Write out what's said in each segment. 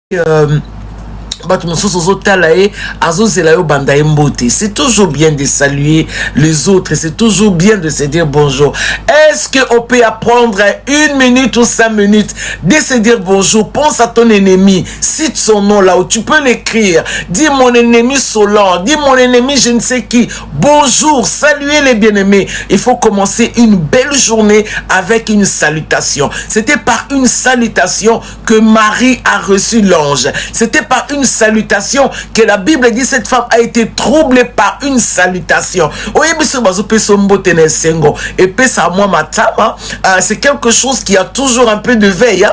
c'est toujours bien de saluer les autres, c'est toujours bien de se dire bonjour. Est-ce qu'on peut apprendre 1 minute ou 5 minutes de se dire bonjour? Pense à ton ennemi, cite son nom là où tu peux l'écrire. Dis mon ennemi Solan, dis mon ennemi je ne sais qui. Bonjour, saluez les bien-aimés. Il faut commencer une belle journée avec une salutation. C'était par une salutation que Marie a reçu l'ange. C'était par une salutation que la Bible dit cette femme a été troublée par une salutation. C'est quelque chose qui a toujours un peu de veille.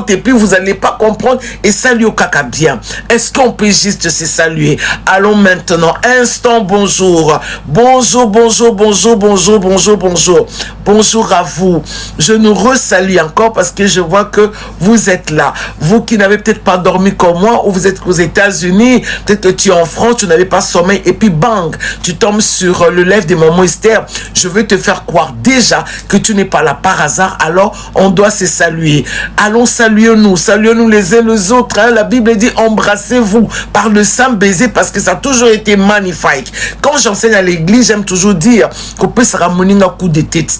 Et puis vous n'allez pas comprendre et saluer au caca bien. Est-ce qu'on peut juste se saluer? Allons maintenant. Instant bonjour. Bonjour, bonjour, bonjour, bonjour, bonjour, bonjour. Bonjour à vous. Je nous resalue encore parce que je vois que vous êtes là. Vous qui n'avez peut-être pas dormi comme moi, ou vous êtes aux États-Unis, peut-être que tu es en France, tu n'avais pas sommeil, et puis bang, tu tombes sur le live de Maman Esther. Je veux te faire croire déjà que tu n'es pas là par hasard, alors on doit se saluer. Allons saluons-nous les uns les autres. Hein. La Bible dit embrassez-vous par le saint baiser parce que ça a toujours été magnifique. Quand j'enseigne à l'église, j'aime toujours dire qu'on peut se ramener un coup de tête.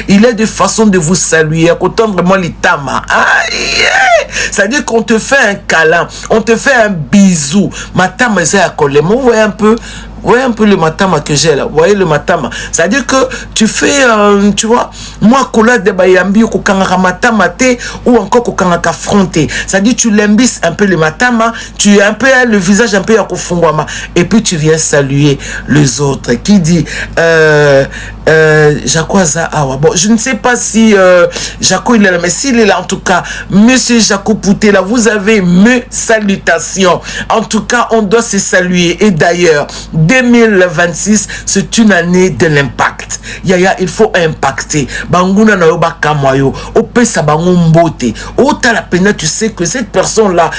Il y a des façons de vous saluer. Autant vraiment les tamas. C'est-à-dire qu'on te fait un câlin, on te fait un bisou. Matama, c'est à coller. Vous voyez un peu. Vous voyez un peu le matama que j'ai là. Vous voyez le matama. C'est-à-dire que tu fais, tu vois, moi, kola de bayambi, kokanga matama te, ou encore kokanga fronté. C'est-à-dire tu l'imbisses un peu le matama, tu as un peu le visage un peu à kofungwama, et puis tu viens saluer les autres. Qui dit, Jaco Awa. Bon, je ne sais pas si Jaco il est là, mais s'il est là, en tout cas, Monsieur Jaco Pouté, là, vous avez mes salutations. En tout cas, on doit se saluer. Et d'ailleurs, 2026, c'est une année de l'impact. Yaya, il faut impacter. Banguna na yoba kamayo. Opesa bangombote. Ota la peine, tu sais que cette personne-là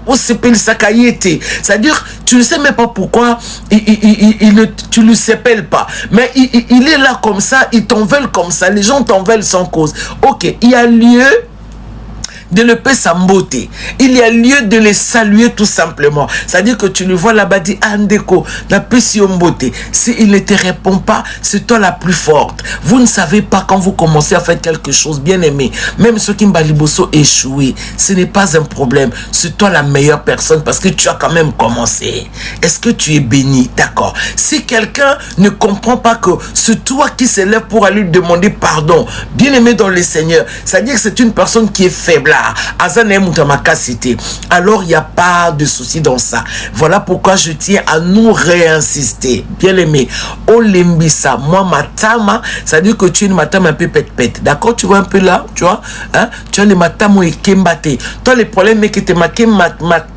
au s'appelle Sakayete. C'est-à-dire, tu ne sais même pas pourquoi tu ne le s'appelles pas. Mais il est là comme ça, il t'en veulent comme ça. Les gens t'en veulent sans cause. Ok, il y a lieu de le paix sa beauté. Il y a lieu de les saluer tout simplement. C'est-à-dire que tu le vois là-bas, dit Andeko, la paix beauté. S'il ne te répond pas, c'est toi la plus forte. Vous ne savez pas quand vous commencez à faire quelque chose, bien aimé. Même ceux qui m'baliboso échoué, ce n'est pas un problème. C'est toi la meilleure personne parce que tu as quand même commencé. Est-ce que tu es béni? D'accord. Si quelqu'un ne comprend pas que c'est toi qui se lève pour aller lui demander pardon, bien aimé dans le Seigneur, c'est-à-dire que c'est une personne qui est faible. Alors il n'y a pas de souci dans ça. Voilà pourquoi je tiens à nous réinsister. Bien aimé, Olembisa, moi matama, ça veut dire que tu es une matama un peu pète-pète. D'accord, tu vois un peu là, tu vois, hein? Tu as les matama et kembate. Toi, les problèmes, que tes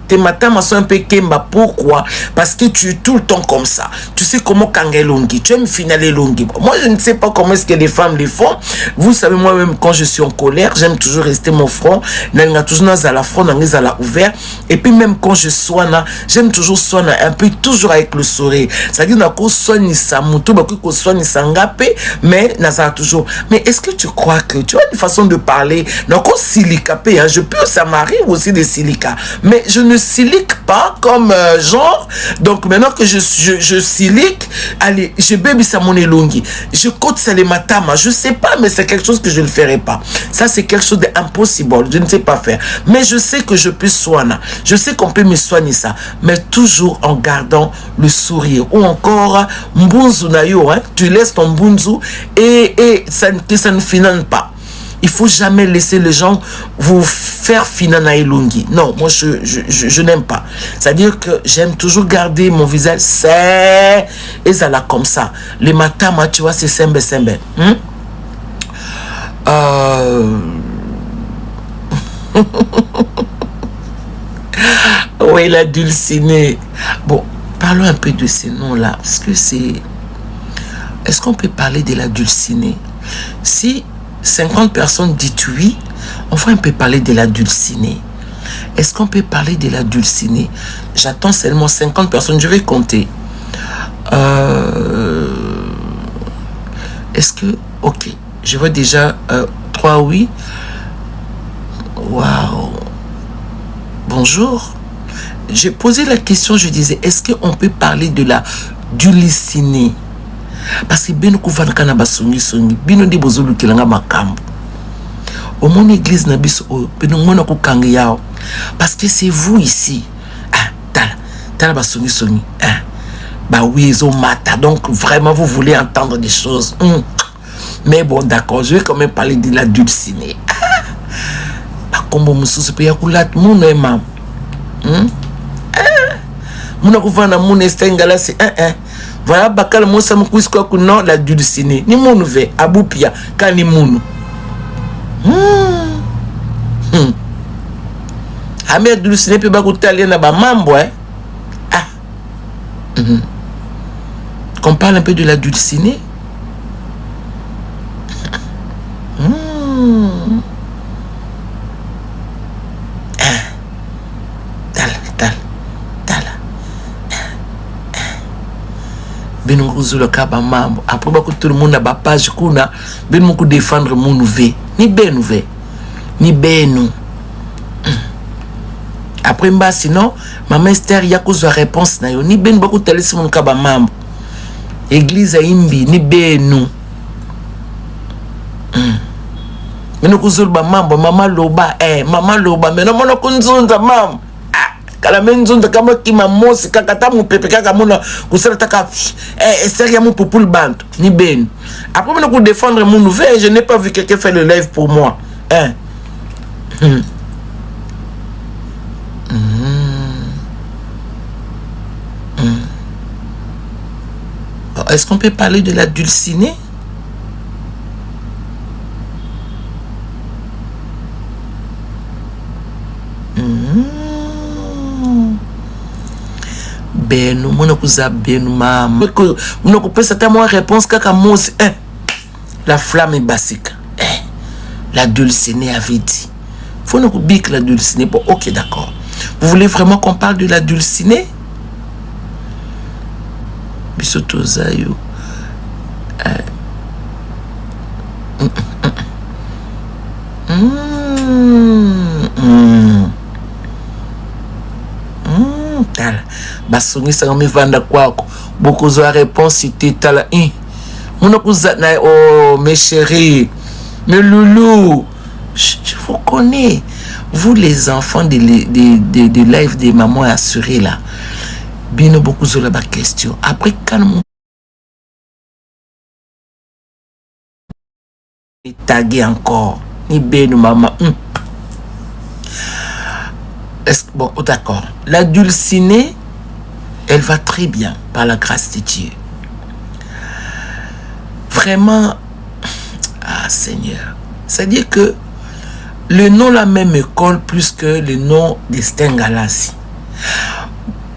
tes matins sont un peu kemba. Pourquoi? Parce que tu es tout le temps comme ça. Tu sais comment kange longi. Tu aimes finaler longi. Moi, je ne sais pas comment est-ce que les femmes les font. Vous savez, moi-même, quand je suis en colère, j'aime toujours rester mon front. N'a toujours à la front, à la ouvert. Et puis, même quand je soigne, j'aime toujours soigner un peu, toujours avec le sourire. C'est-à-dire, qu'on soigne sa moutou, qu'on soigne sa ngapé, mais n'a toujours. Mais est-ce que tu crois que tu as une façon de parler? Donc, on silicapé, hein. Je peux, ça m'arrive aussi des silicas. Mais je ne silique pas comme genre. Donc maintenant que je silique, allez, je baby ça mon elongi, je côte ça les matama, je sais pas, mais c'est quelque chose que je ne ferai pas. Ça c'est quelque chose d'impossible, je ne sais pas faire, mais je sais que je peux soigner, je sais qu'on peut me soigner ça, mais toujours en gardant le sourire. Ou encore mbunzu na yo, hein, tu laisses ton mbunzu et ça ne finance pas. Il faut jamais laisser les gens vous faire finana elongi. Non, moi je n'aime pas. C'est-à-dire que j'aime toujours garder mon visage c'est et ça là comme ça. Les matins, moi, tu vois, c'est sembe. Oui, la dulcinée. Bon, parlons un peu de ces noms-là. Parce que c'est... Est-ce qu'on peut parler de la dulcinée? Si 50 personnes disent oui, on va un peu parler de la dulcinée. Est-ce qu'on peut parler de la dulcinée? J'attends seulement 50 personnes, je vais compter. Est-ce que... Ok, je vois déjà 3 oui. Waouh. bonjour. J'ai posé la question, je disais, est-ce qu'on peut parler de la dulcinée? Parce que bino kufana kana basongi songi, bino ndi bozulu kilanga makambo. Au mon église na biso bino mona ko kangi yao. Parce que c'est vous ici. Ah, tala basongi songi. Ah. Bah oui, ils ont mata. Donc vraiment vous voulez entendre des choses. Mais bon, d'accord, je vais quand même parler de la dulcinée. Ah. Bah kombo mususu pe yakulat muna mam. Muna kufana muna stengala c'est voilà bakal mosa mkwisi kwa kuno la dulcinée ni munu ve abupia kani munu ame dulcinée pe bakutalia na ba mambo qu'on parle un peu de la dulcinée. Bino kuzula kaba mambo après ba tout le monde na ba page kuna bino ko défendre mon nouveau ni benu ni benu après mba sinon maman Esther ya kozwa réponse na yo ni benu ba ko telesi mon kaba mambo église imbi ni benu bino kuzula ba mambo mama loba mama loba mais non mono kunzunza mambo kala menzonda kama kima mosi kakata mu pepe kaka mona kusala taka Esther ya mu popul band ni ben après on ko défendre mon nouvel je n'ai pas vu quelqu'un faire le live pour moi Est-ce qu'on peut parler de la dulcinée? Benu mona kuza benu mama mona kupesa ta moi réponse kaka mosi la flamme est basique la dulcinée avait dit faut nous bique la dulcinée bon ok d'accord vous voulez vraiment qu'on parle de la dulcinée bisoto zayo tala basongisa ngami vanda kwako beaucoup de réponses c'était tala mona kuza na oh mes chéris mes loulous je vous connais vous les enfants de live des mamans assurées là bino beaucoup de la question après quand mon tagué encore ni beno maman bon, d'accord. La dulcinée, elle va très bien par la grâce de Dieu. Vraiment, ah Seigneur. C'est-à-dire que le nom la même me colle plus que le nom de Stengalasi.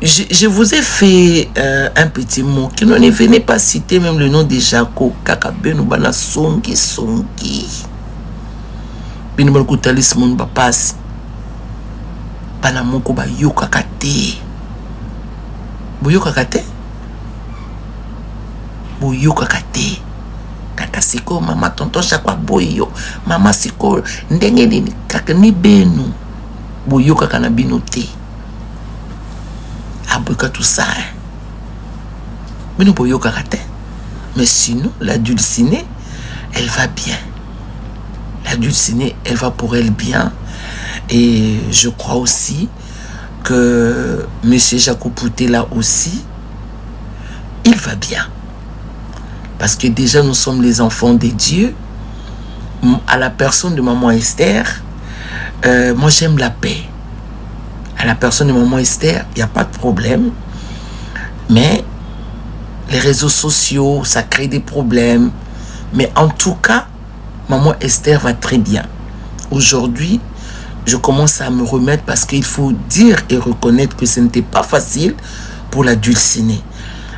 Je vous ai fait un petit mot qui ne venait pas citer même le nom de Jaco. Kakabenu bana songi. Binu bana kutalis mon papasi. Bana moko ba yoka kate. Boyoka kate? Boyoka kate. Kaka siko mama tonton chakwa boyo. Mama siko ndenge nini kaka ni benu. Boyoka kana binote. Aboka tout ça. Bino boyoka kate. Mais sinon, la dulcinée, elle va bien. La dulcinée, elle va pour elle bien. Et je crois aussi que M. Jaco Pouté là aussi, il va bien. Parce que déjà nous sommes les enfants de Dieu. À la personne de maman Esther, moi j'aime la paix. À la personne de maman Esther, il n'y a pas de problème. Mais les réseaux sociaux, ça crée des problèmes. Mais en tout cas, maman Esther va très bien. Aujourd'hui, je commence à me remettre parce qu'il faut dire et reconnaître que ce n'était pas facile pour la dulcinée.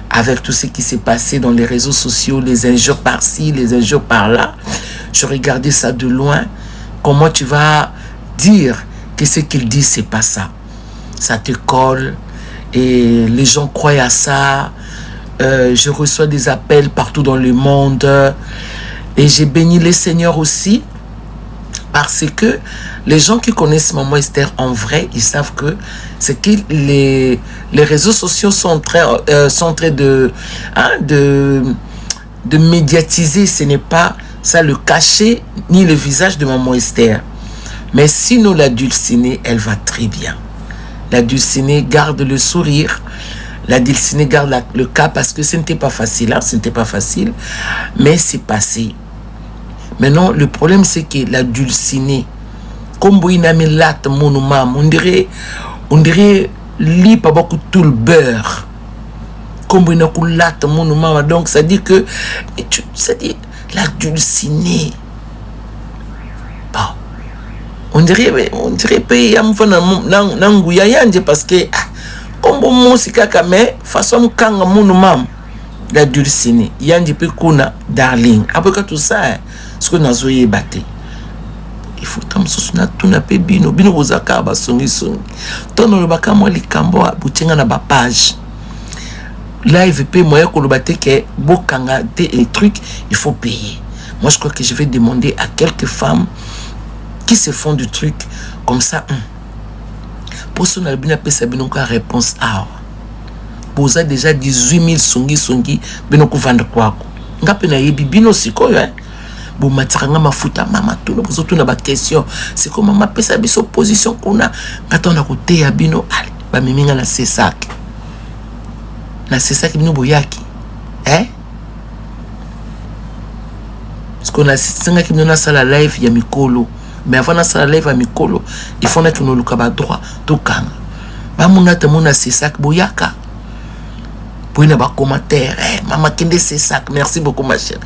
Avec tout ce qui s'est passé dans les réseaux sociaux, les injures par-ci, les injures par-là, je regardais ça de loin. Comment tu vas dire que ce qu'il dit, c'est pas ça? Ça te colle et les gens croient à ça. Je reçois des appels partout dans le monde et j'ai béni les seigneurs aussi Parce que les gens qui connaissent Maman Esther en vrai, ils savent que c'est que les réseaux sociaux sont en train de médiatiser. Ce n'est pas ça le cachet ni le visage de Maman Esther. Mais sinon, la Dulcinée, elle va très bien. La Dulcinée garde le sourire. La Dulcinée garde le cas parce que ce n'était pas facile. Hein, ce n'était pas facile. Mais c'est passé. Maintenant, le problème, c'est que la Dulcinée, comme vous avez latte, on dirait, lit pas beaucoup tout le beurre. Comme vous avez latte, donc ça dit que, ça dit, la Dulcinée, bon, on dirait pays parce que, comme vous avez mais façon kanga la Dulcinée, yandi pe kuna darling. Après tout ça, ce que nous avons battu. Il faut que nous aies bino bozaka ba songi. Tono le baka moi likambo butinga na ba page. Live pe moyen ko le baté que bokanga des trucs, il faut payer. Moi je crois que je vais demander à quelques femmes qui se font du truc comme ça. Pour ce na bina pe sabino ka réponse A. Vous avez déjà 18 000 songi bino ko vendre quoi. Ngape na yebi bino sikoyo hein. Bon matiranga mafuta mama tout no bozo tuna ba question c'est comme mama pesa biso position kuna ngata na kote ya bino ali ba miminga na sesak bino boyaki hein parce qu'on a singa ki bino na sala live ya mikolo mais avant na sala live ya mikolo il faut na tuno luka ba droit to kanga ba muna te muna sesak boyaka. Pour une commentaire, maman kende c'est sac, merci beaucoup ma chérie.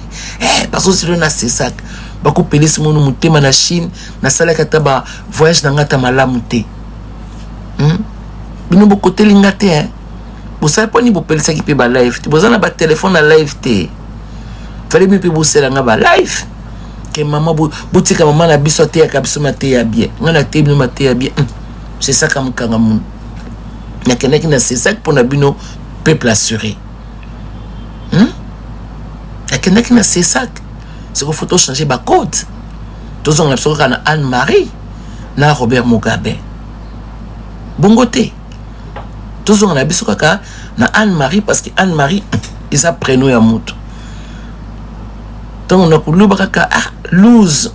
Parce que si l'on a c'est sac, beaucoup pelé si mon mouté na Chine, na sala kataba voyage dans ngata malamouté. Bino beaucoup telingate hein. Vous savez pas ni vous pelé ça qui peut ba live. Tu besoin ba téléphone à live té. Fallait bien peut bosser là ba live. Que maman boutika maman na biso té ya kabiso maté ya bien. Ngana té bino maté ya bien. C'est ça comme kanga moun. Na keneki na c'est sac pour na bino peuple assuré. Il y a quelqu'un qui a ses sacs. C'est qu'il faut changer ma code. Tous on a Anne-Marie, na Robert Mugabe. Bon côté. Tous on a besoin na Anne-Marie parce que Anne-Marie, ils apprennent à moto. Donc on a coulu baka lose.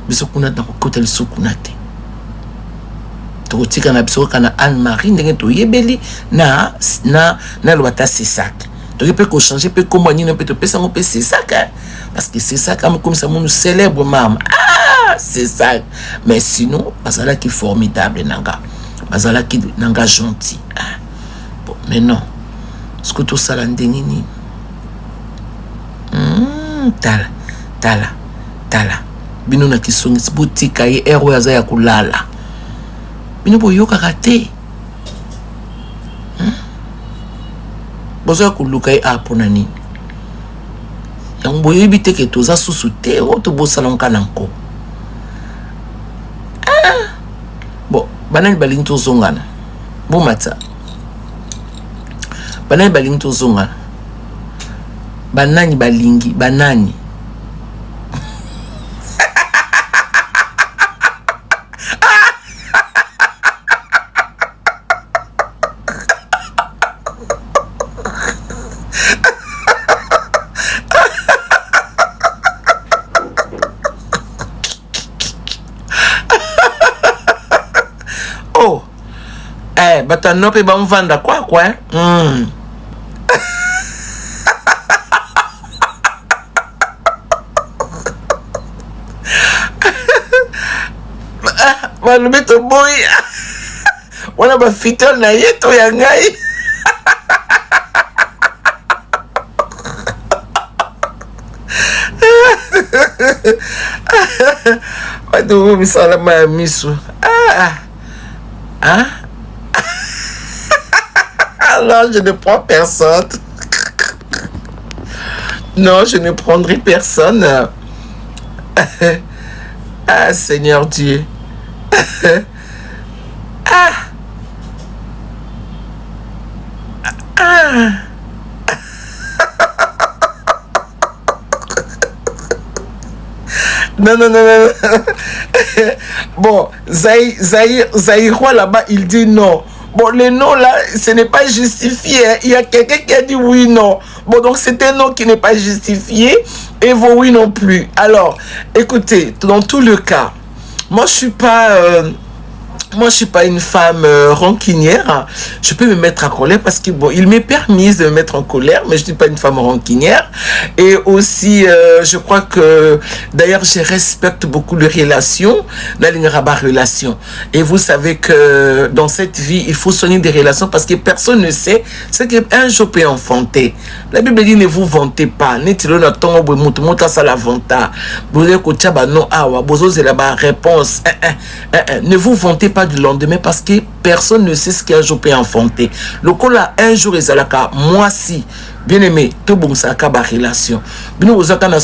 Biso kuna dans côté le soukunate. Totika na biso kana Anne-Marie ndenge to yebeli na lwata c'est sac. Donc il peut changer peut comment ni peut te pesa mon c'est sac parce que c'est ça comme ça nous célèbre maman. Ah, c'est ça. Mais sinon bazala qui formidable nanga. Bazala qui nanga gentil. Bon, mais non. Ce que tout ça la ndenge ni. Tala. Bino na kisongi boutique ay héros ya kulala. Bino boyoka raté. Bozo kuluka a ponani. Yang boyo bite ke toza susute o to bosalon kananko. Bon, banani balingi to zongana. Bon mata. Banani balingi to zongana. Banani. Bata nope ba mvanda quoi Manu beto boy wana ba fitel na yeto ya ngai Wadu misala ma misu Alors je ne prends personne. Non, je ne prendrai personne. Ah, Seigneur Dieu. Non, non, non, non. Bon, Zaïrois là-bas, il dit non. Bon, le non là, ce n'est pas justifié. Hein. Il y a quelqu'un qui a dit oui, non. Bon, donc c'est un non qui n'est pas justifié et vos oui non plus. Alors, écoutez, dans tout le cas, moi je suis pas une femme rancunière. Je peux me mettre en colère parce que bon, il m'est permis de me mettre en colère, mais je ne suis pas une femme rancunière. Et aussi, je crois que d'ailleurs, je respecte beaucoup les relations, la ligne rabat relation. Et vous savez que dans cette vie, il faut soigner des relations parce que personne ne sait ce qu'un jour peut enfanter. La Bible dit ne vous vantez pas. Ne vous vantez pas du lendemain parce que personne ne sait ce qu'un jour peut enfanter. Le coup là, un jour, ils allaient moi si, bien aimé, tout bon, ça a une relation. Bien, vous avez un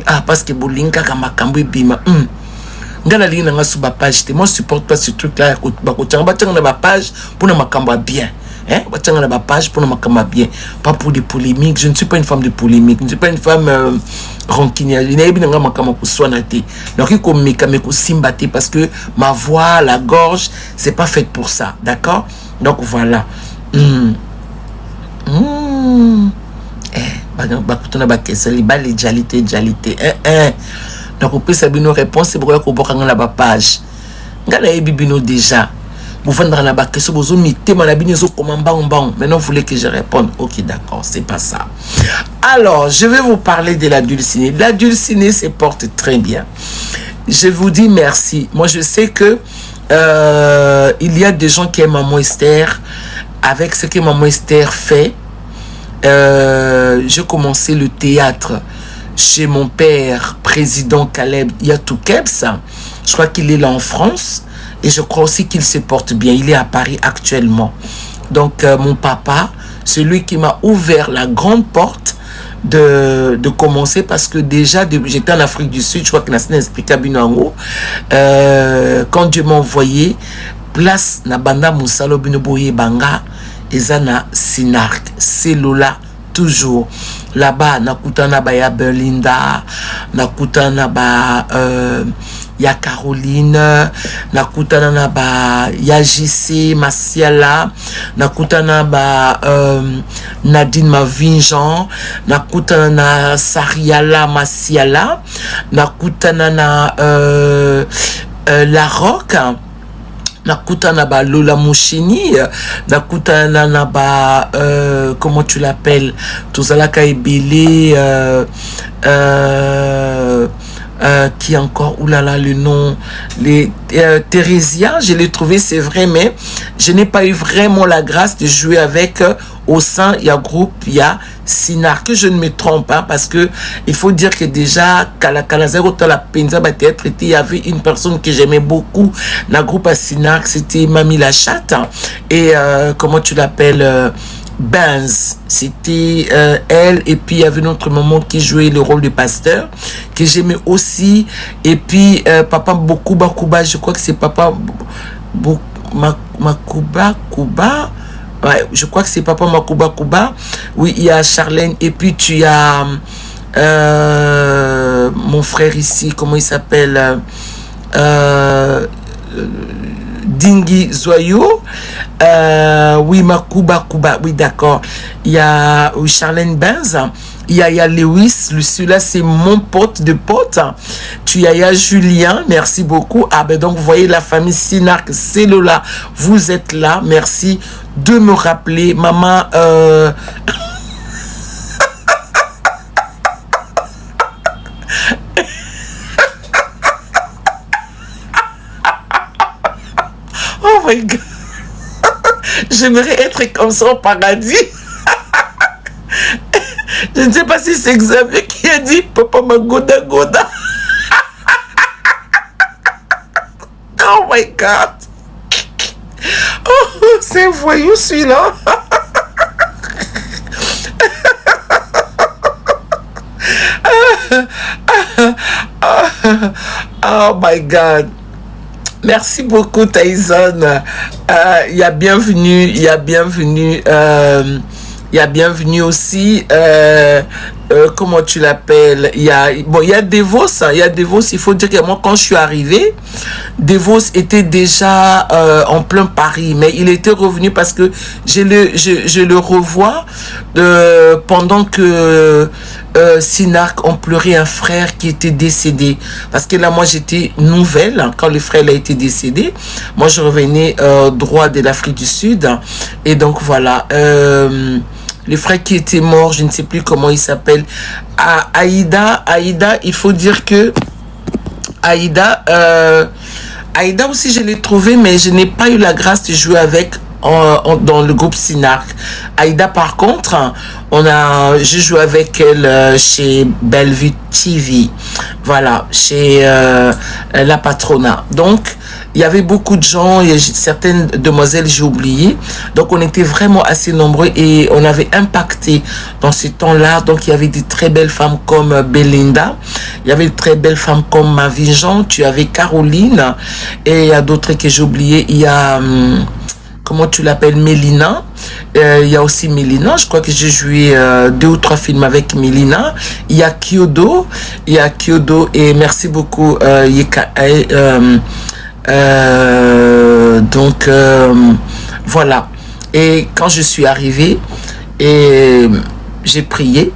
ah, parce que Bolinka, Kamakambu, Bima, Ngana ligne dans la page, moi, je supporte pas ce truc-là. Ma page pour ne m'accompagner bien. Hein? Ma page pour ne m'accompagner bien. Pas pour des polémiques. Je ne suis pas une femme de polémique. Je ne suis pas une femme rancunière. Je n'ai pas une femme qui soit natée. Donc, il faut me simbater parce que ma voix, la gorge, c'est pas fait pour ça. D'accord? Donc, voilà. Donc, on peut savoir nos réponses, c'est pourquoi on peut prendre la page. Ngala e bibino déjà. Vous venez dans la question, vous mettez mon habit, comment bon. Maintenant, vous voulez que je réponde? Ok, d'accord, c'est pas ça. Alors, je vais vous parler de la dulcinée. La dulcinée se porte très bien. Je vous dis merci. Moi, je sais que il y a des gens qui aiment Maman Esther. Avec ce que Maman Esther fait, j'ai commencé le théâtre chez mon père, président Caleb Yatoukebs. Je crois qu'il est là en France. Et je crois aussi qu'il se porte bien. Il est à Paris actuellement. Donc, mon papa, celui qui m'a ouvert la grande porte de commencer, parce que déjà, j'étais en Afrique du Sud, je crois que Nassine expliqué à Binango, quand Dieu m'a envoyé, place na banda Moussalo Binoboye Banga, et na Sinark, c'est Lola, toujours. Là-bas, nakutana ba ya Berlinda, nakutana ba ya Caroline, nakutana ba ya JC Masiala, nakutana ba Nadine Mavinjan, nakutana na Sariala Masiala, nakutana na La Roque, nakutana ba Lola Mouchini, nakutana na ba comment tu l'appelles, Tozalaka Ebele, qui encore, oulala, le nom, les Thérésia, je l'ai trouvé, c'est vrai, mais je n'ai pas eu vraiment la grâce de jouer avec au sein, il y a groupe, il y a Sinar, que je ne me trompe pas, parce que il faut dire que déjà, il y avait une personne que j'aimais beaucoup dans le groupe à Sinar, c'était Mamie la Chatte, et comment tu l'appelles, Benz, c'était elle, et puis il y avait notre maman qui jouait le rôle de pasteur, que j'aimais aussi, et puis papa Bokuba Kuba, je crois que c'est papa Makuba Kuba, ouais, je crois que c'est papa Makuba Kuba, oui, il y a Charlène, et puis tu as mon frère ici, comment il s'appelle, Dingi Zoyo, oui, Makuba Kuba, oui, d'accord. Il y a Charlène Benz, il y a Lewis, celui-là, c'est mon pote de pote. Tu y a Julien, merci beaucoup. Ah, ben donc, vous voyez la famille Sinark, c'est Lola, vous êtes là, merci de me rappeler. Maman, oh my God. J'aimerais être comme ça au paradis. Je ne sais pas si c'est Xavier qui a dit Papa Magoda Goda. Oh my God. Oh, c'est voyou celui-là. Oh my God. Merci beaucoup Tyson. Il y a bienvenue, il y a bienvenue aussi comment tu l'appelles, il y a Devos, il y a Devos. Il faut dire que moi, quand je suis arrivé, Devos était déjà en plein Paris, mais il était revenu parce que je le revois pendant que Sinark ont pleuré un frère qui était décédé. Parce que là, moi, j'étais nouvelle hein, quand le frère a été décédé. Moi, je revenais droit de l'Afrique du Sud. Et donc, voilà. Le frère qui était mort, je ne sais plus comment il s'appelle. Aïda, il faut dire que Aïda aussi, je l'ai trouvé, mais je n'ai pas eu la grâce de jouer avec dans le groupe Sinark. Aïda, par contre, j'ai joué avec elle chez Bellevue TV. Voilà, chez la Patrona. Donc, il y avait beaucoup de gens, et certaines demoiselles, j'ai oublié. Donc, on était vraiment assez nombreux et on avait impacté dans ce temps-là. Donc, il y avait des très belles femmes comme Belinda. Il y avait de très belles femmes comme Mavi Jean. Tu avais Caroline. Et il y a d'autres que j'ai oublié. Il y a... comment tu l'appelles, Mélina. Il y a aussi Mélina. Je crois que j'ai joué 2 ou 3 films avec Mélina. Il y a Kyodo. Et merci beaucoup, donc voilà. Et quand je suis arrivée et j'ai prié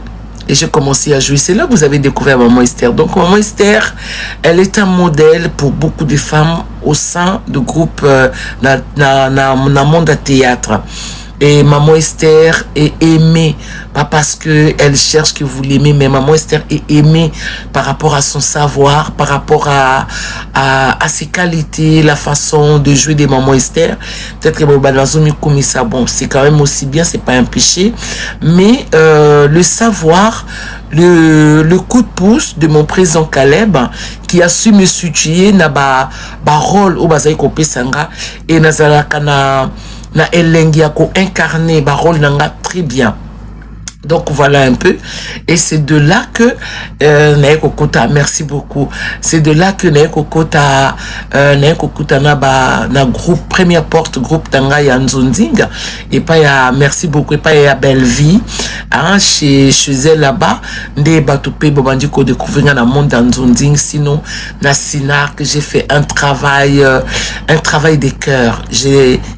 et j'ai commencé à jouer, c'est là que vous avez découvert Maman Esther. Donc Maman Esther, elle est un modèle pour beaucoup de femmes au sein du groupe dans monde à théâtre. Et Maman Esther est aimée, pas parce qu'elle cherche que vous l'aimez, mais Maman Esther est aimée par rapport à son savoir, par rapport à ses qualités, la façon de jouer des Maman Esther. Peut-être que bon, c'est quand même aussi bien, c'est pas un péché. Mais le savoir, le coup de pouce de mon président Caleb, qui a su me situer na ba rôle au Bazaï Kopé Sanga et Nazalakana. Na elengi ko incarné ba rôle nanga très bien. Donc voilà un peu, et c'est de là que Naeko Kota, merci beaucoup. C'est de là que Naeko Kota na groupe Première Porte, groupe Tanga ya Nzonzing, et pas ya merci beaucoup, et pas ya Bellevue, hein, chez elle là-bas, nde batoupe bobandi ko découvrir na monde Nzonzing. Sinon na Sinark, j'ai fait un travail de cœur.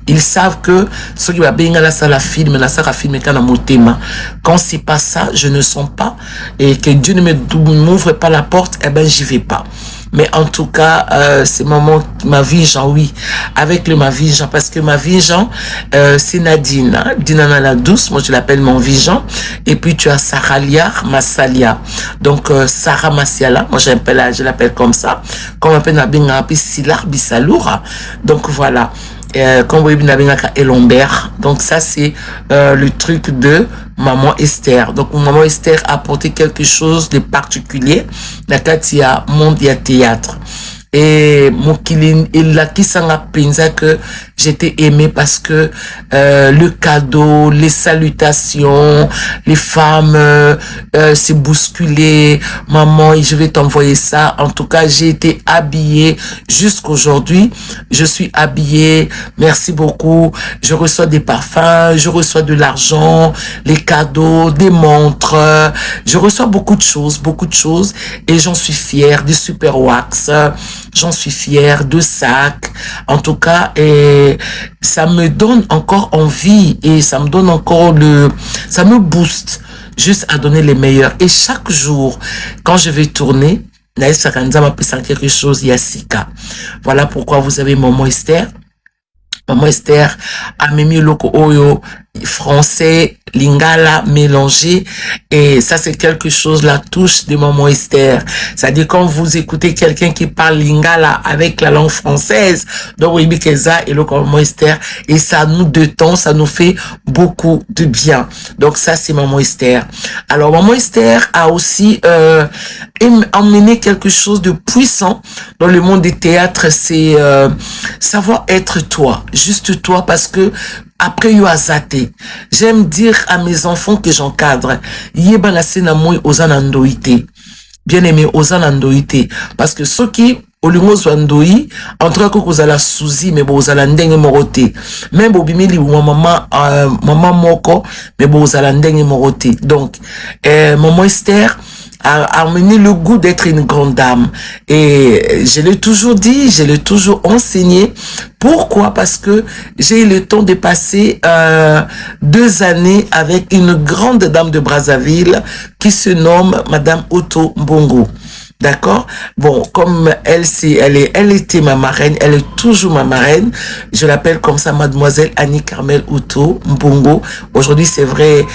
Ils savent que ceux qui va bien la salle film, na salle film kana motema. Quand c'est pas ça, je ne sens pas, et que Dieu ne m'ouvre pas la porte, eh ben j'y vais pas. Mais en tout cas, c'est ma vie Jean, oui, avec le ma vie Jean, parce que ma vie Jean, c'est Nadine, hein? Dinana la douce, moi je l'appelle mon vie Jean, et puis tu as Sarah Liar Massalia, donc Sarah Massiala, moi je l'appelle comme ça, comme on appelle Nabinga, puis Silar Bissaloura, donc voilà. Comme vous voyez, Elombert. Donc ça c'est le truc de Maman Esther. Donc Maman Esther a apporté quelque chose de particulier. La Katia Mondia Théâtre. Et Mokilin, il a qui s'en a pensé que j'étais aimée parce que le cadeau, les salutations, les femmes se bousculaient. Maman, je vais t'envoyer ça. En tout cas, j'ai été habillée jusqu'aujourd'hui. Je suis habillée. Merci beaucoup. Je reçois des parfums, je reçois de l'argent, les cadeaux, des montres. Je reçois beaucoup de choses et j'en suis fière. Des super wax. J'en suis fière, de sacs. En tout cas, et ça me donne encore envie et ça me donne encore ça me booste juste à donner les meilleurs. Et chaque jour, quand je vais tourner, Naïs Sakanza m'a pu sentir quelque chose, Yassika. Voilà pourquoi vous avez Maman Esther. Maman Esther a mis loko oyo français, lingala mélangé, et ça c'est quelque chose, la touche de Maman Esther. C'est-à-dire quand vous écoutez quelqu'un qui parle lingala avec la langue française, donc oui, Keza et le Maman Esther, et ça nous détend, ça nous fait beaucoup de bien. Donc ça c'est Maman Esther. Alors Maman Esther a aussi emmené quelque chose de puissant dans le monde des théâtres, c'est savoir être toi, juste toi, parce que après Yoazate, j'aime dire à mes enfants que j'encadre, Yebanase na moi ozanandoite. Bien aimé ozanandoite, parce que ceux qui olingo zwandoi entre ko kozala suzi mais bozala ndenge moroté même bobimeli maman moko mais bozala ndenge moroté donc maman Esther a amené le goût d'être une grande dame. Et je l'ai toujours dit, je l'ai toujours enseigné. Pourquoi? Parce que j'ai eu le temps de passer 2 années avec une grande dame de Brazzaville qui se nomme Madame Otto Mbongo. D'accord? Bon, comme elle était ma marraine, elle est toujours ma marraine. Je l'appelle comme ça Mademoiselle Annie Carmel Otto Mbongo. Aujourd'hui, c'est vrai,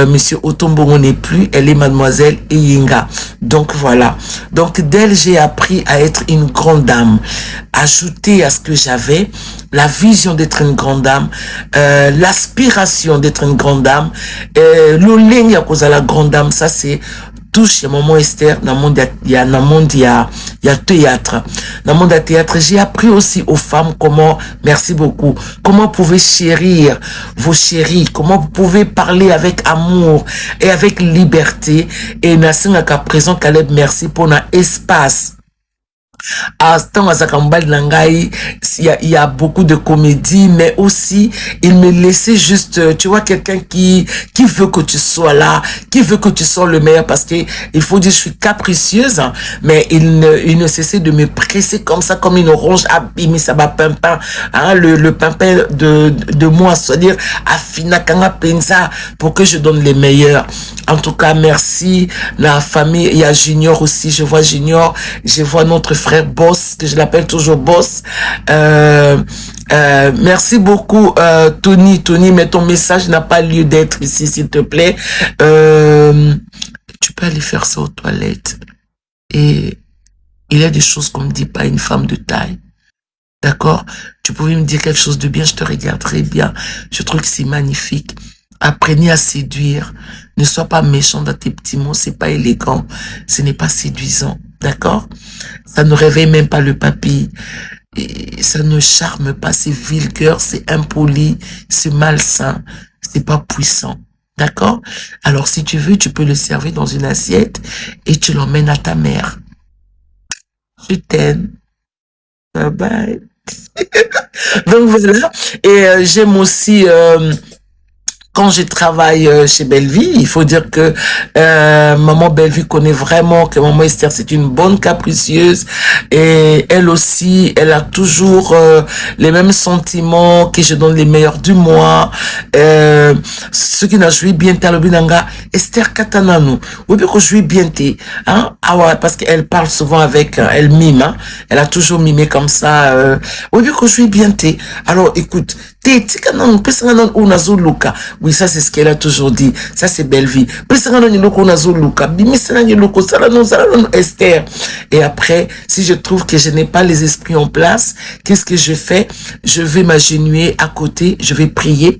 Monsieur Otto Mbongo n'est plus, elle est Mademoiselle Eyinga. Donc voilà. Donc d'elle, j'ai appris à être une grande dame. Ajouter à ce que j'avais, la vision d'être une grande dame, l'aspiration d'être une grande dame, l'oleng à cause de la grande dame, ça c'est touche maman Esther dans monde il y a théâtre dans monde théâtre. J'ai appris aussi aux femmes comment, merci beaucoup, comment vous pouvez chérir vos chéris, comment vous pouvez parler avec amour et avec liberté. Et nasinga ka présent Caleb, merci pour un espace. À il y a beaucoup de comédie, mais aussi il me laissait juste, tu vois, quelqu'un qui veut que tu sois là, qui veut que tu sois le meilleur, parce que il faut dire je suis capricieuse, hein, mais il ne cessait de me presser comme ça, comme une orange abîmée, ça va pimpin, hein, le pimpin de moi, c'est-à-dire affina kanga pensa pour que je donne les meilleurs. En tout cas, merci. La famille, il y a Junior aussi, je vois Junior, je vois notre frère Boss, que je l'appelle toujours Boss. Merci beaucoup, Tony, mais ton message n'a pas lieu d'être ici, s'il te plaît. Tu peux aller faire ça aux toilettes. Et il y a des choses qu'on ne dit pas à une femme de taille. D'accord? Tu pouvais me dire quelque chose de bien, je te regarderai bien. Je trouve que c'est magnifique. Apprenez à séduire. Ne sois pas méchant dans tes petits mots, c'est pas élégant. Ce n'est pas séduisant. D'accord? Ça ne réveille même pas le papy. Et ça ne charme pas, c'est vulgaire, c'est impoli, c'est malsain, c'est pas puissant. D'accord? Alors si tu veux, tu peux le servir dans une assiette et tu l'emmènes à ta mère. Je t'aime. Bye bye. Donc voilà. Et j'aime aussi... quand je travaille chez Belleville, il faut dire que maman Belleville connaît vraiment que maman Esther, c'est une bonne capricieuse. Et elle aussi, elle a toujours les mêmes sentiments, que je donne les meilleurs du mois. Ce qui n'a joué bien Talobinanga, Esther Katananu. Oui, bien que je joue bien t'es. Hein? Ah ouais, parce qu'elle parle souvent avec, elle mime. Hein? Elle a toujours mimé comme ça. Oui, bien que je joue bien t'es. Alors, écoute, oui, ça c'est ce qu'elle a toujours dit. Ça c'est Belleville. Esther. Et après, si je trouve que je n'ai pas les esprits en place, qu'est-ce que je fais? Je vais m'agenouiller à côté, je vais prier.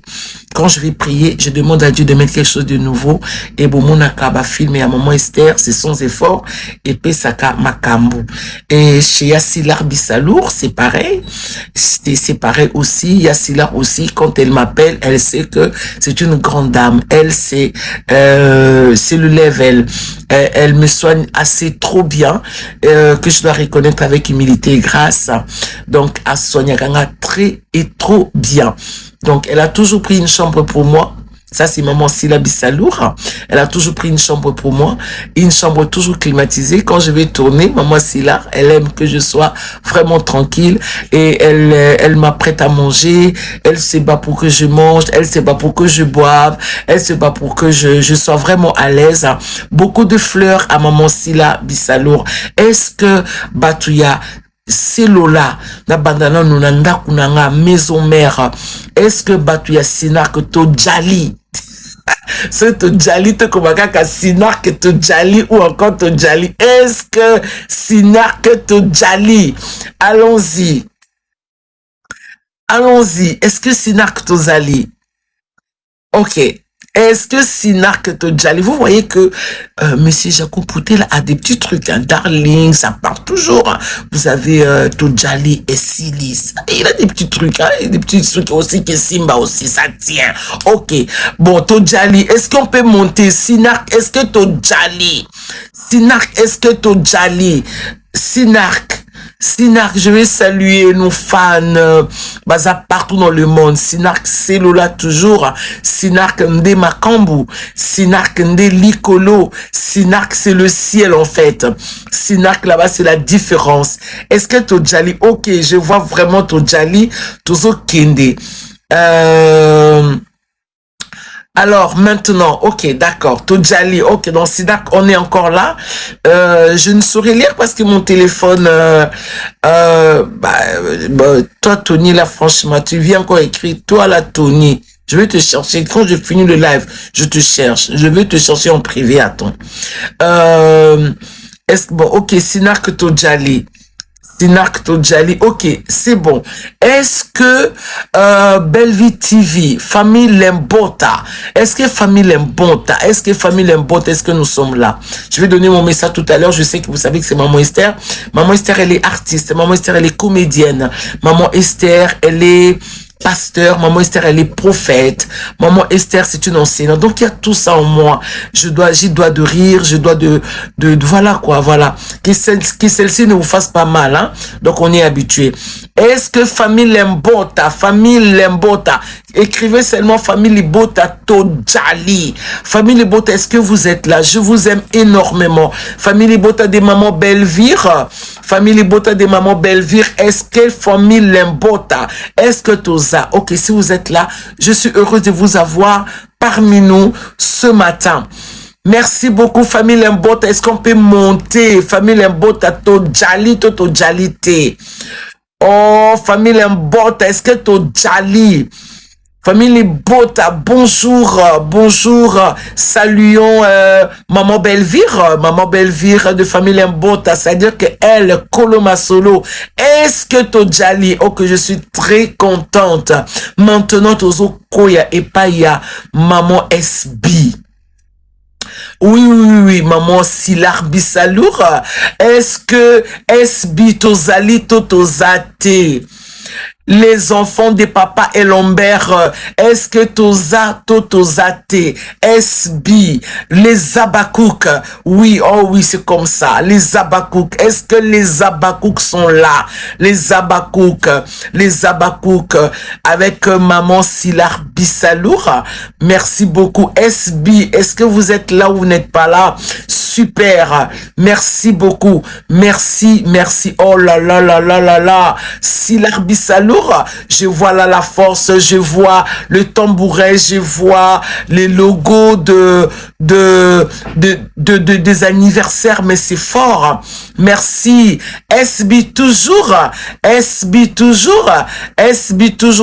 Quand je vais prier, je demande à Dieu de mettre quelque chose de nouveau. Et bon, mon akaba filmé à maman Esther, c'est sans effort. Et Pesaka Makambu. Et chez Yassilar Bissalour, c'est pareil. C'est pareil aussi. Yassilar aussi, quand elle m'appelle, elle sait que c'est une grande dame. Elle, c'est le level. Elle me soigne assez trop bien, que je dois reconnaître avec humilité et grâce. Donc, à Sonia Ganga, très et trop bien. Donc, elle a toujours pris une chambre pour moi. Ça, c'est maman Sila Bissalour. Elle a toujours pris une chambre pour moi. Une chambre toujours climatisée. Quand je vais tourner, maman Sila, elle aime que je sois vraiment tranquille. Et elle m'apprête à manger. Elle se bat pour que je mange. Elle se bat pour que je boive. Elle se bat pour que je sois vraiment à l'aise. Beaucoup de fleurs à maman Sila Bissalour. Est-ce que Batouya, c'est Lola, na bandana nunanda kunanga maison mère. Est-ce que Batouya Sinar que to jali? C'est to jali te komaka ka Sinar que to jali ou encore to jali? Est-ce que Sinar que to jali? Allons-y. Allons-y. Est-ce que Sinar que to jali? Ok. Est-ce que Sinar que to jali? Vous voyez que Monsieur Jacob Poutel a des petits trucs, hein, darling, ça part toujours. Hein. Vous avez Tojali et Silis. Il a des petits trucs, hein, des petits trucs aussi que Simba aussi, ça tient. Ok. Bon, Tojali, est-ce qu'on peut monter? Sinark, est-ce que Tojali? Sinark, est-ce que Tojali? Sinark. Sinak, je vais saluer nos fans baza partout dans le monde. Sinak Selola toujours. Sinak Nde Makambu. Sinak Nde Likolo. Sinak c'est le ciel en fait. Sinak là-bas c'est la différence. Est-ce que Tojali, ok, je vois vraiment Tojali, Tozo Kende. Alors, maintenant, ok, d'accord, Tojali, ok, donc Sinak, on est encore là. Je ne saurais lire parce que mon téléphone, toi, Tony, là, franchement, tu viens encore écrire, toi, là, Tony, je vais te chercher. Quand je finis le live, je te cherche. Je vais te chercher en privé, attends. Bon, ok, Sinak Tojali. Sinak Tojali, ok, c'est bon. Est-ce que Belleville TV, famille Lembota, est-ce que famille Lembota, est-ce que nous sommes là? Je vais donner mon message tout à l'heure. Je sais que vous savez que c'est Maman Esther. Maman Esther, elle est artiste. Maman Esther, elle est comédienne. Maman Esther, elle est pasteur. Maman Esther, elle est prophète. Maman Esther, c'est une enseignante. Donc, il y a tout ça en moi. J'y dois de rire, je dois de voilà quoi, voilà. Que celle-ci ne vous fasse pas mal, hein. Donc, on est habitué. Est-ce que famille Lembota, écrivez seulement famille Libota Tojali. Famille Libota, est-ce que vous êtes là? Je vous aime énormément. Famille Libota des mamans Belvire. Famille Libota des mamans Belvire. Est-ce que famille Lembota? Est-ce que Toza? Ok, si vous êtes là, je suis heureuse de vous avoir parmi nous ce matin. Merci beaucoup, famille Lembota. Est-ce qu'on peut monter? Famille Lembota Tojali, Tojalite. Oh, famille Lembota, est-ce que Tojali? Famille Bota, bonjour, saluons Maman Belvire de famille Bota, c'est-à-dire que elle, Koloma Solo, est-ce que Tojali, ok, je suis très contente. Maintenant, Tozo Koya et Paya, Maman SB. Oui, Maman Silar Bissalour, est-ce que SB Tozali Totozate? Les enfants de Papa et Lambert, est-ce que Tozate, SB, les Abakouk, oui, oh oui, c'est comme ça, les Abakouk, est-ce que les Abakouk sont là? Les Abakouk, avec Maman Silar Bissalour, merci beaucoup. SB, est-ce que vous êtes là ou vous n'êtes pas là? Super, merci beaucoup, merci, oh là, Silar Bissalour, je vois là la force, je vois le tambouret, je vois les logos des anniversaires, mais c'est fort. Merci. SB toujours,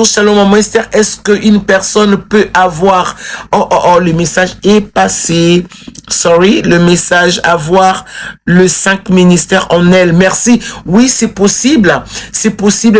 Shalom Maman Esther, est-ce qu'une personne peut avoir, le message est passé. Sorry, le message avoir le 5 ministères en elle. Merci. Oui, c'est possible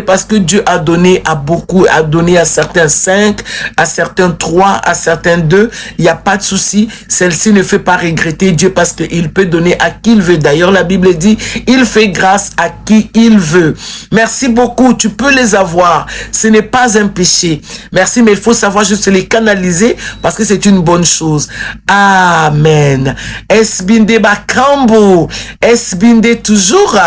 parce que Dieu a donné à beaucoup, a donné à certains 5, à certains 3, à certains 2. Il n'y a pas de souci. Celle-ci ne fait pas regretter Dieu parce qu'il peut donner à qui il veut. D'ailleurs, la Bible dit, il fait grâce à qui il veut. Merci beaucoup. Tu peux les avoir. Ce n'est pas un péché. Merci, mais il faut savoir juste les canaliser parce que c'est une bonne chose. Amen. Esbinde Bakambo. Esbinde toujours.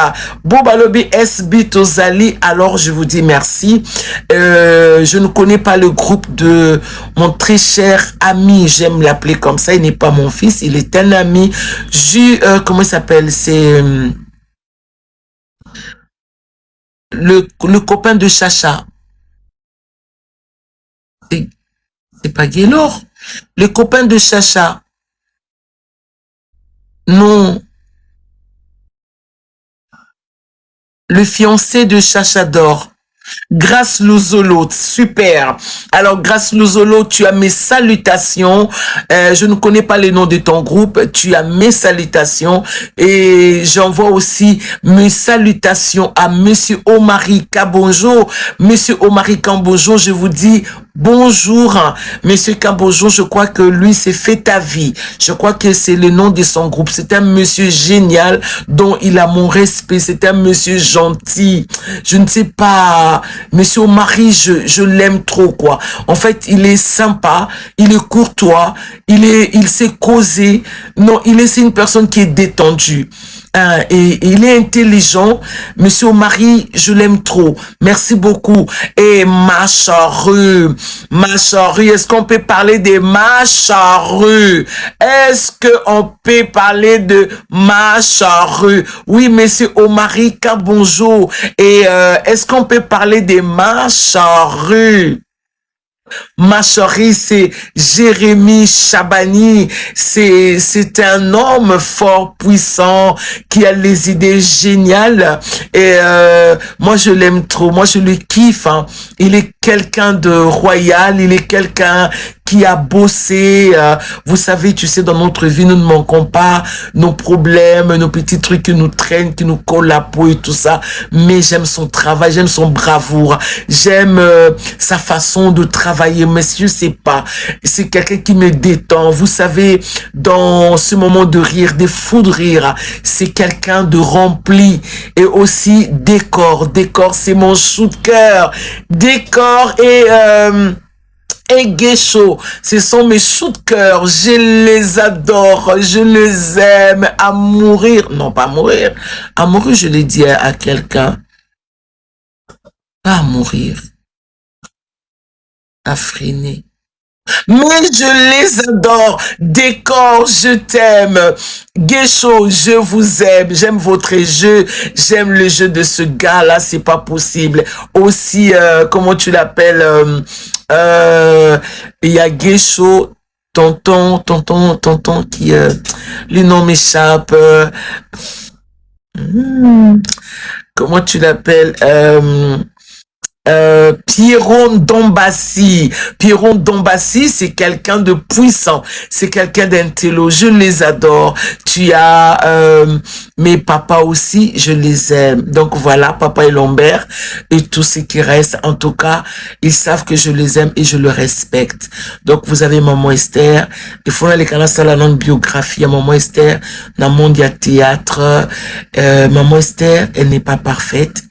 Bobalobi Esbi Tozali. Alors, je vous dis merci. Je ne connais pas le groupe de mon très cher ami. J'aime l'appeler comme ça. Il n'est pas mon fils. Il est un ami. Comment il s'appelle? C'est le copain de Chacha. C'est pas Gaylor. Le copain de Chacha. Non. Le fiancé de Chacha d'or. Grâce Louzolo, super. Alors, Grâce Louzolo, tu as mes salutations. Je ne connais pas les noms de ton groupe. Tu as mes salutations. Et j'envoie aussi mes salutations à Monsieur Omari Kabonjo. Monsieur Omari Kabonjo, je vous dis bonjour. Monsieur Kabonjo, je crois que lui, c'est Fait ta vie. Je crois que c'est le nom de son groupe. C'est un monsieur génial dont il a mon respect. C'est un monsieur gentil. Je ne sais pas. Monsieur Omari, je l'aime trop, quoi. En fait, il est sympa, il est courtois, il sait causer. Non, c'est une personne qui est détendue. Et il est intelligent. Monsieur Omari, je l'aime trop. Merci beaucoup. Et ma charrue, est-ce qu'on peut parler de ma charrue? Est-ce qu'on peut parler de ma charrue? Oui, monsieur Omari, bonjour. Et est-ce qu'on peut parler de ma charrue? Ma chérie, c'est Jérémy Chabani. C'est un homme fort, puissant, qui a les idées géniales. Et moi, je l'aime trop. Moi, je le kiffe. Hein. Il est quelqu'un de royal. Il est quelqu'un qui a bossé. Vous savez, tu sais, dans notre vie, nous ne manquons pas nos problèmes, nos petits trucs qui nous traînent, qui nous collent la peau et tout ça. Mais j'aime son travail, j'aime son bravoure, j'aime sa façon de travailler. Mais je sais pas, c'est quelqu'un qui me détend. Vous savez, dans ce moment de rire, des fous de rire, c'est quelqu'un de rempli. Et aussi décor. Décor, c'est mon chou de cœur. Décor et Guécho, ce sont mes choux de cœur, je les adore, je les aime à mourir, non pas à mourir, je l'ai dit à quelqu'un, pas à mourir, à freiner. Mais je les adore. Décor, je t'aime. Guécho, je vous aime. J'aime votre jeu. J'aime le jeu de ce gars-là. C'est pas possible. Aussi, comment tu l'appelles? Il y a Guécho, tonton, qui... le nom m'échappe. Comment tu l'appelles? Pierron Dombassi. Pierron Dombassi, c'est quelqu'un de puissant. C'est quelqu'un d'intello. Je les adore. Tu as mes papas aussi, je les aime. Donc voilà, papa et Lambert et tous ceux qui restent. En tout cas, ils savent que je les aime et je le respecte. Donc vous avez maman Esther. Il faut aller canaux à la longue biographie à maman Esther. Dans le monde, il y a théâtre. Maman Esther, elle n'est pas parfaite.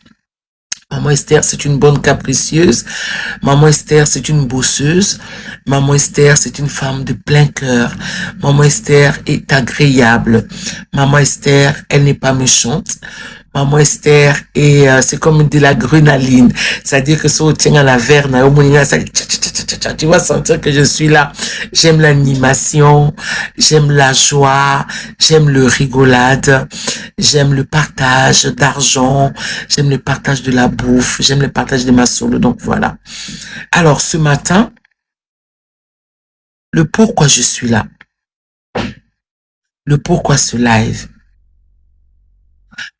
Maman Esther, c'est une bonne capricieuse. Maman Esther, c'est une bosseuse. Maman Esther, c'est une femme de plein cœur. Maman Esther est agréable. Maman Esther, elle n'est pas méchante. Maman Esther est, c'est comme de la grenaline. C'est-à-dire que si on tient à la verne, tu vas sentir que je suis là. J'aime l'animation, j'aime la joie, j'aime le rigolade, j'aime le partage d'argent, j'aime le partage de la bouffe, j'aime le partage de ma solo. Donc voilà. Alors ce matin, le pourquoi je suis là, le pourquoi ce live,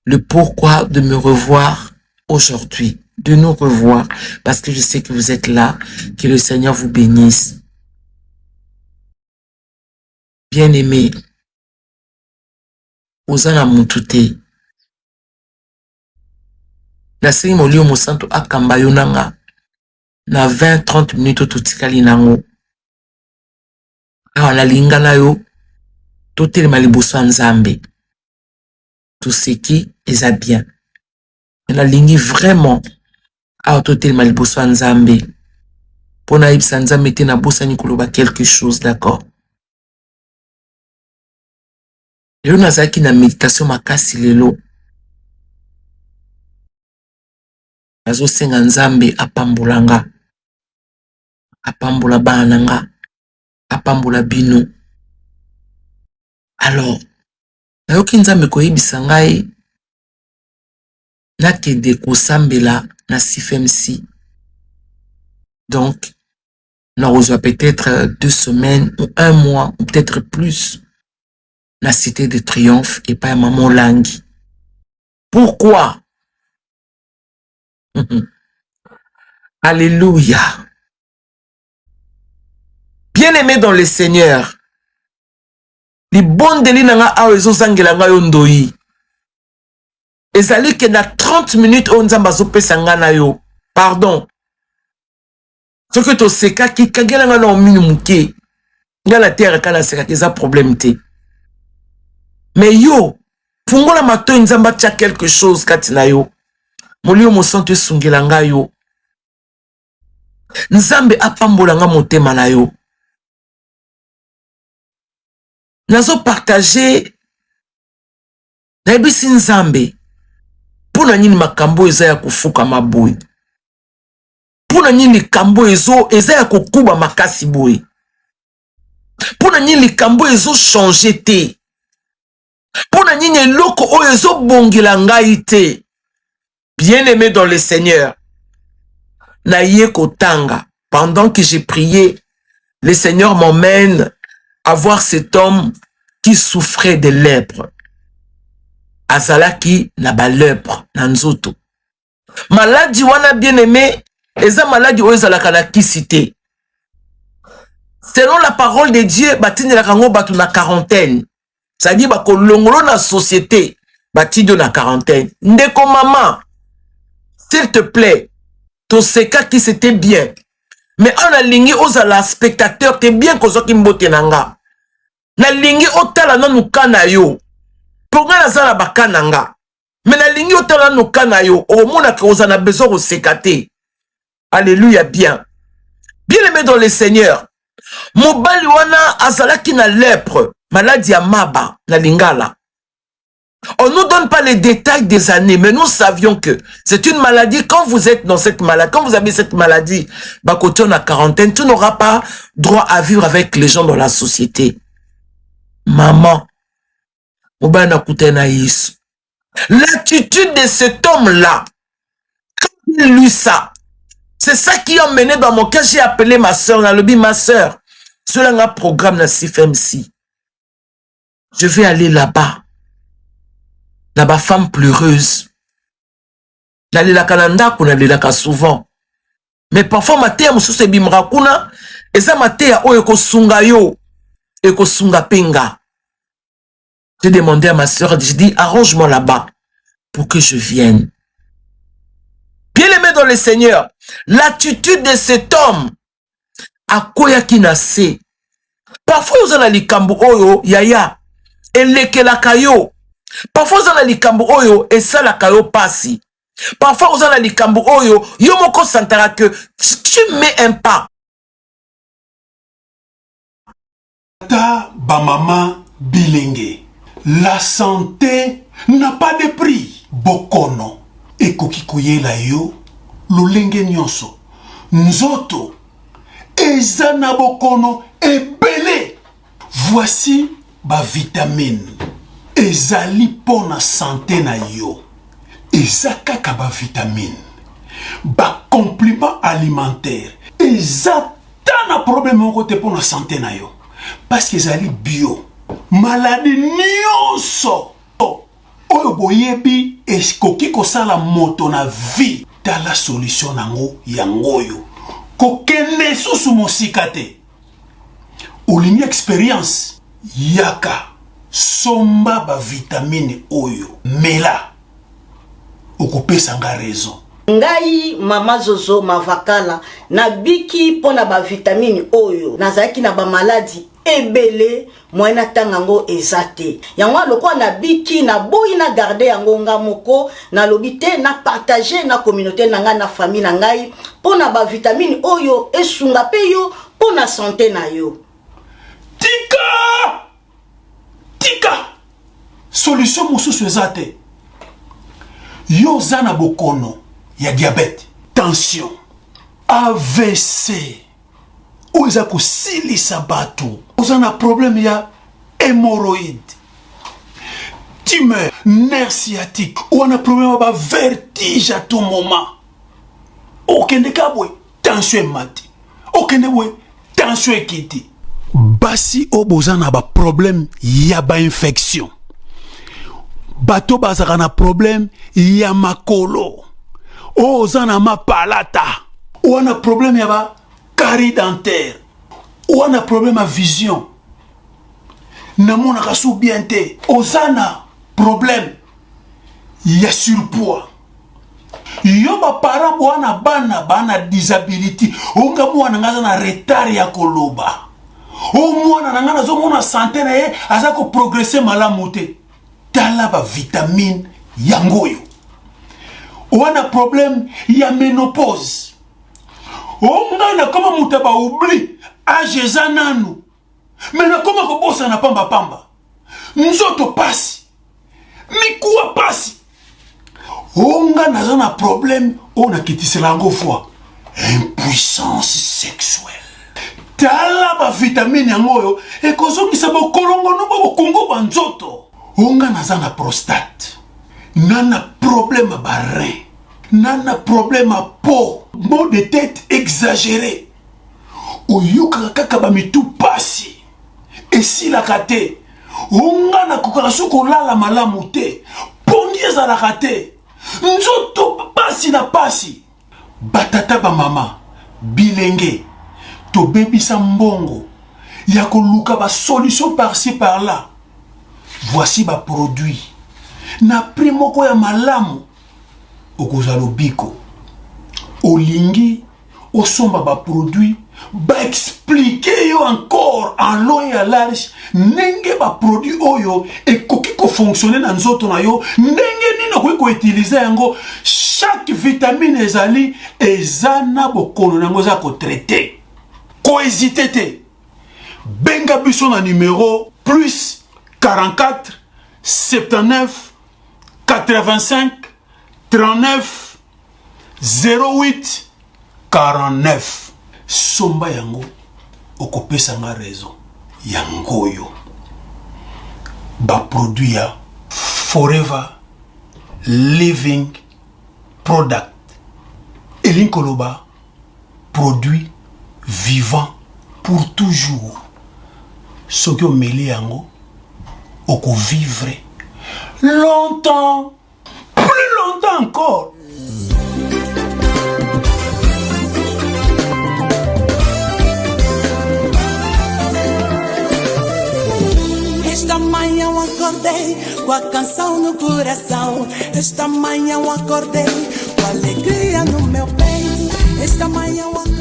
le pourquoi de me revoir aujourd'hui, de nous revoir, parce que je sais que vous êtes là, que le Seigneur vous bénisse. Bien-aimé, Ozana Moutouté, la série Molio Mosanto akamba yonanga, na 20-30 minutes totikali nango. Awa na lingana yo, totelema liboso ya Nzambe. Tout ce qui est bien. On a ligné vraiment à totelema liboso ya Nzambe. Pona ibsa Nzambe te na bosa ni koloba quelque chose, d'accord? Lelo nazaki na méditation makasi lelo. Nazo senga Nzambe apambulanga. Apambula bana nga. Apambula bino. Alors, nayoki Nzambe koyebisa ngai nakende kosambela na CFMC. Donc, nous avons peut-être 2 semaines ou 1 mois ou peut-être plus la cité de triomphe et pas maman Langi. Pourquoi? Alléluia. Bien-aimé dans le Seigneur, les bons délits nanga awezo zangelanga yondoi. Ezali que na 30 minutes on zambazo pesanga na yo. Pardon. Ce que to seka ki kagelanga na minumuke. Nga la terre kana seka ki za problème te. Mais yo, fungola mato nzamba tia quelque chose katina yo. Molio mosanto sungilanga yo. Nzambe apambolanga motema na yo. Nazo partager Naibisi nzambe. Puna nini makambo eza ya kufuka maboy. Puna nini kambo eza ya kukuba makasi boy. Puna nini kambo ezo changer te. Puna nini loko o ezo bongila ngai te. Bien-aimé dans le Seigneur. Naïe kotanga. Pendant que j'ai prié, le Seigneur m'emmène à voir cet homme qui souffrait de lèpre. Azalaki na ba lèpre na nzoto. Maladie wana bien-aimé, eza maladie oyo ezalaka na kisite. Selon la parole de Dieu, batini la kango batu na quarantaine. C'est-à-dire bako longolo na société, batidio na quarantaine. Ndeko maman, s'il te plaît, ton seka qui c'était bien. Mais on a lingi ozala spectateur, t'es bien kozo ki mbote nanga. Na lingi otala nanu kana yo. Pour nga nazala bakananga. Mais na lingi otala nanu kana yo. Omona ke ozana besoin de sekate. Alléluia bien. Bien aimé dans le Seigneur. Mobali wana azalaki na lèpre. Maladie à maba na lingala. On ne nous donne pas les détails des années, mais nous savions que c'est une maladie. Quand vous êtes dans cette maladie, quand vous avez cette maladie, bakoto na quarantaine, tu n'auras pas droit à vivre avec les gens dans la société. Maman, l'attitude de cet homme-là, quand il lut ça, c'est ça qui a mené dans mon cas. J'ai appelé ma soeur, on a le ma soeur. Cela a un programme dans CFMC. Je vais aller là-bas. Là-bas, femme pleureuse. N'allez la kalanda qu'on allait la souvent. Mais parfois, ma terre, monsieur se bimra kuna, et ça ma terre, oh, eko sunga yo, eko sunga penga. J'ai demandé à ma soeur, j'ai dit, arrange-moi là-bas, pour que je vienne. Bien-aimé dans le Seigneur, l'attitude de cet homme, à quoi y'a qui nassé. Parfois, vous en allez kambu oyo, yaya, et leke la kayo. Parfois, vous en allez kambu oyo, et ça la kayo passi. Parfois, vous en allez kambu oyo, yo moko santara que tu mets un pas. Ta bamama bilenge. La santé n'a pas de prix. Bokono. Ekoki koyela yo. Lolenge nyonso. Nzoto. Ezana bokono ebele. Voici ba vitamine. Ezali pona santé na yo. Eza kaka ba vitamine. Ba complément alimentaire. Eza tana problème côté pona santé na yo. Parce que ezali bio. Maladie nyonso. Oyo boyebi eskoki kosala moto na vie. Ta la solution nango yangoyo. Kokende susu mosika te. Olingi expérience. Yaka. Somba ba vitamine oyo. Mela. Okopesa nga raison. Ngai mama Zozo Mavakala na biki pona ba vitamine oyo. Nazaki na ba maladie ebele moyena tangango ezate. Yango lokwa na biki na boyi na garder yango nga moko na lobité na partager na communauté na nga na famille na ngai pona ba vitamine oyo esunga pe yo pona santé na yo. Tika! Tika! Solution mosusu ezate. Yo zana bokono ya diabète, tension, AVC. Ou eza ko silisa batu. Ozana problème ya hémorroïde, tumeur, nerf sciatique. Ou on a problème ba vertige à tout moment. Okende kabwe tension mati. Okende we tension ekiti. Basi obozana ba problème ya ba infection. Bato bazaka na problème ya makolo. Ozana ma palata. Ou on a problème ya ba carie dentaire. Ou on a problème à vision. Namona kasu bien te. Ozana problème ya surpoids. Yo ba parent wana bana disability. Onga mwana ngaza na retard ya koloba. O mwana ngana zo mona santé na ye azako progresser malamu te. Tala ba vitamine yangoyo. Wana problème ya ménopause. Onga na kama mutaba oubli âge zananu. Mais na koma ko bossa na pamba. Nzoto pasi. mikuwa pasi onga naza na problème o nakitisela yango foi impuissance sexuelle tala bavitamine yango oyo ekozongisa bokolongono bokongo bwa nzoto onga naza na prostate nana problème barein nana problème à peau maux de tête exagéré oyokaka kaka bamitu pasi esilaka te onga nakokaka soki olala malamu te pongi ezalaka te nzoto pasi na pasi batata bamama bilenge tobebisa mbongo ya koluka basolution par-ci par-là. Voici baproduit na prix moko ya malamu okozala lobiko olingi osomba baproduit baexplike yo encore en long et à large ndenge baproduit oyo ekoki kofonctionne na nzoto na yo ndenge nini okoki koutilize yango chaque vitamine ezali eza na bokono nango eza kotraite kohésite te benga biso na numéro plus 44 79 85 39 08 49 somba yango okopesa nga raison yango yo baproduit ya Forever Living Product elinkoloba produit vivant pour toujours soki omeli yango oko vivre longtemps, plus longtemps encore. Esta manhã eu acordei com a canção no coração. Esta manhã eu acordei com a alegria no meu peito. Esta manhã eu acordei